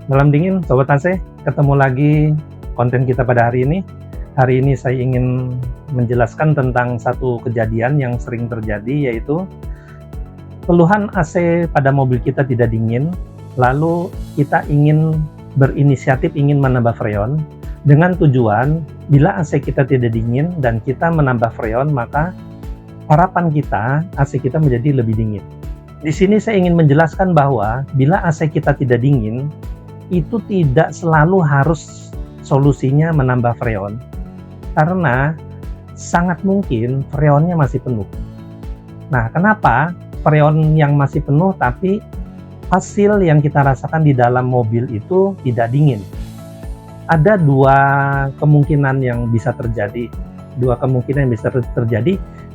Malam dingin, Sobat AC, ketemu lagi konten kita pada hari ini. Hari ini saya ingin menjelaskan tentang satu kejadian yang sering terjadi, yaitu keluhan AC pada mobil kita tidak dingin, lalu kita ingin berinisiatif ingin menambah freon dengan tujuan bila AC kita tidak dingin dan kita menambah freon, maka harapan kita AC kita menjadi lebih dingin. Di sini saya ingin menjelaskan bahwa bila AC kita tidak dingin, itu tidak selalu harus solusinya menambah freon, karena sangat mungkin freonnya masih penuh. Nah, kenapa freon yang masih penuh tapi hasil yang kita rasakan di dalam mobil itu tidak dingin? Ada dua kemungkinan yang bisa terjadi.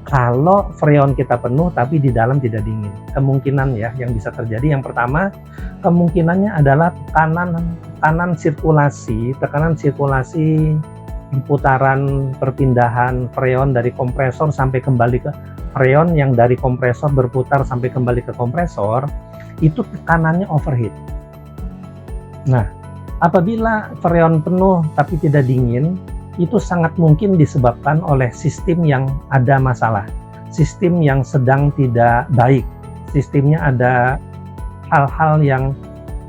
Kalau freon kita penuh tapi di dalam tidak dingin. Kemungkinan yang bisa terjadi, yang pertama kemungkinannya adalah tekanan sirkulasi putaran perpindahan freon dari kompresor sampai kembali ke freon yang dari kompresor berputar sampai kembali ke kompresor, itu tekanannya overheat. Nah, apabila freon penuh tapi tidak dingin, itu sangat mungkin disebabkan oleh sistem yang ada masalah, sistem yang sedang tidak baik, sistemnya ada hal-hal yang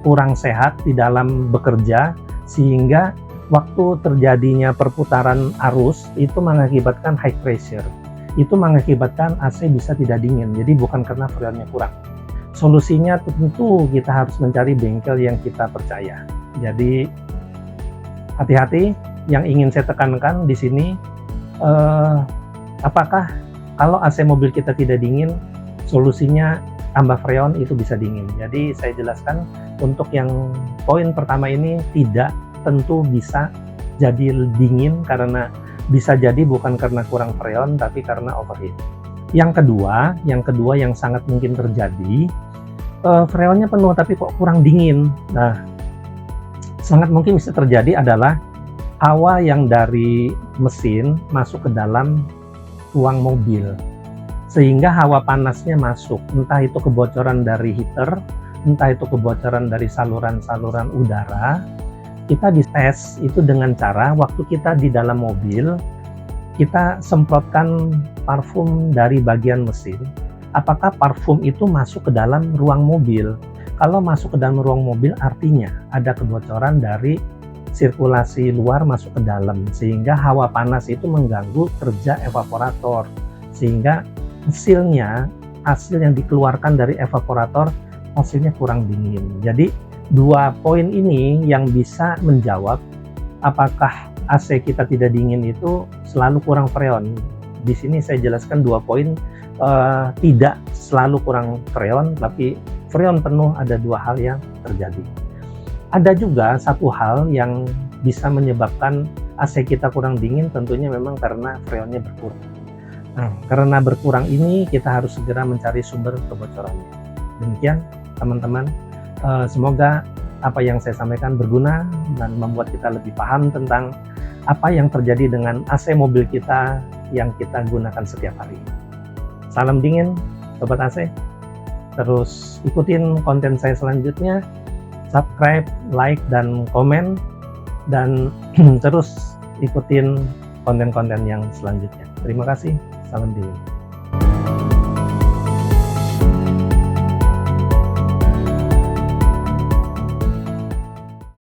kurang sehat di dalam bekerja, sehingga waktu terjadinya perputaran arus itu mengakibatkan high pressure, itu mengakibatkan AC bisa tidak dingin. Jadi bukan karena freonnya kurang. Solusinya tentu kita harus mencari bengkel yang kita percaya. Jadi hati-hati. Yang ingin saya tekankan di sini, apakah kalau AC mobil kita tidak dingin, solusinya tambah freon itu bisa dingin. Jadi saya jelaskan untuk yang poin pertama ini tidak tentu bisa jadi dingin, karena bisa jadi bukan karena kurang freon tapi karena overheat. Yang kedua yang sangat mungkin terjadi, freonnya penuh tapi kok kurang dingin. Nah, sangat mungkin bisa terjadi adalah hawa yang dari mesin masuk ke dalam ruang mobil, sehingga hawa panasnya masuk, entah itu kebocoran dari heater, entah itu kebocoran dari saluran-saluran udara. Kita dites itu dengan cara waktu kita di dalam mobil, kita semprotkan parfum dari bagian mesin. Apakah parfum itu masuk ke dalam ruang mobil? Kalau masuk ke dalam ruang mobil, artinya ada kebocoran dari sirkulasi luar masuk ke dalam, sehingga hawa panas itu mengganggu kerja evaporator, sehingga hasil yang dikeluarkan dari evaporator hasilnya kurang dingin. Jadi dua poin ini yang bisa menjawab apakah AC kita tidak dingin itu selalu kurang freon. Di sini saya jelaskan dua poin, tidak selalu kurang freon, tapi freon penuh ada dua hal yang terjadi. Ada juga satu hal yang bisa menyebabkan AC kita kurang dingin, tentunya memang karena freonnya berkurang. Nah, karena berkurang ini kita harus segera mencari sumber kebocorannya. Demikian teman-teman, semoga apa yang saya sampaikan berguna dan membuat kita lebih paham tentang apa yang terjadi dengan AC mobil kita yang kita gunakan setiap hari. Salam dingin Sobat AC, terus ikutin konten saya selanjutnya. Subscribe, like, dan komen, dan terus ikutin konten-konten yang selanjutnya. Terima kasih, salam dingin.